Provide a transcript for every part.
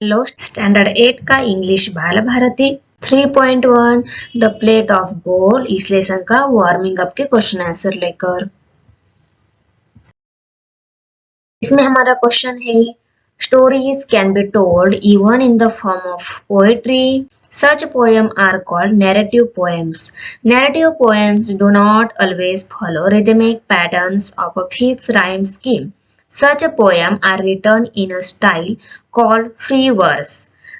Hello standard 8 का English Bal Bharati 3.1 the plate of gold इस lesson का वार्मिंग अप के क्वेश्चन आंसर लेकर इसमें हमारा क्वेश्चन है stories can be told even in the form of poetry such poems are called narrative poems. Narrative poems do not always follow rhythmic patterns of a fixed rhyme scheme. Such poems are written in a style called free verse.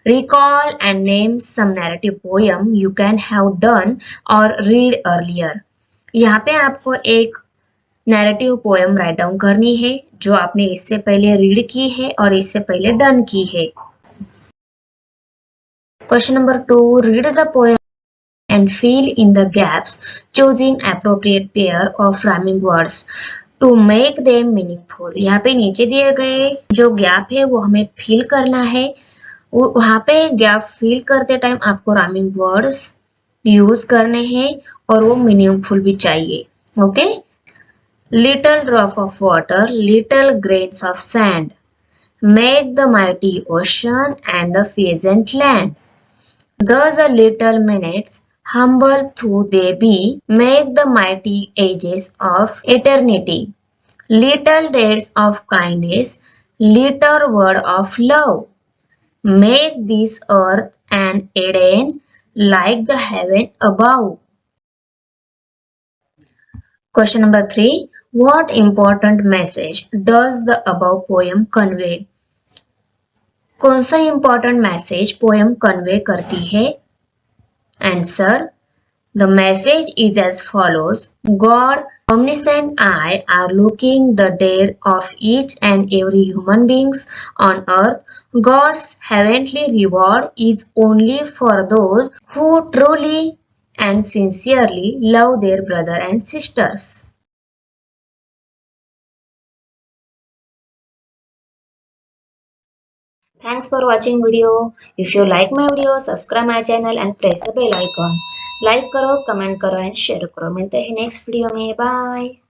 Recall and name some narrative poem you can have done or read earlier. यहाँ पे आपको एक narrative poem write down करनी है जो आपने इससे पहले रीड की है और इससे पहले डन की है. Question number 2. Read the poem and fill in the gaps, choosing appropriate pair of rhyming words to make them meaningful. यहाँ पे नीचे दिए गए जो गैप है वो हमें फिल करना है. वहाँ पे गैप फिल करते टाइम आपको राइमिंग वर्ड्स यूज करने हैं और वो मीनिंगफुल भी चाहिए. Okay. Little drop of water, little grains of sand, make the mighty ocean and the pheasant land. Thus the little minutes, humble though they be, make the mighty ages of eternity. Little days of kindness, little word of love, make this earth an Eden like the heaven above. Question number 3. What important message does the above poem convey? कौन सा important message poem convey करती है? Answer. The message is as follows. God, omniscient eye are looking the deed of each and every human beings on earth. God's heavenly reward is only for those who truly and sincerely love their brother and sisters. Thanks for watching video. If you like my video, subscribe my channel and press the bell icon. Like करो, comment करो and share करो. मिलते हैं next video में. Bye.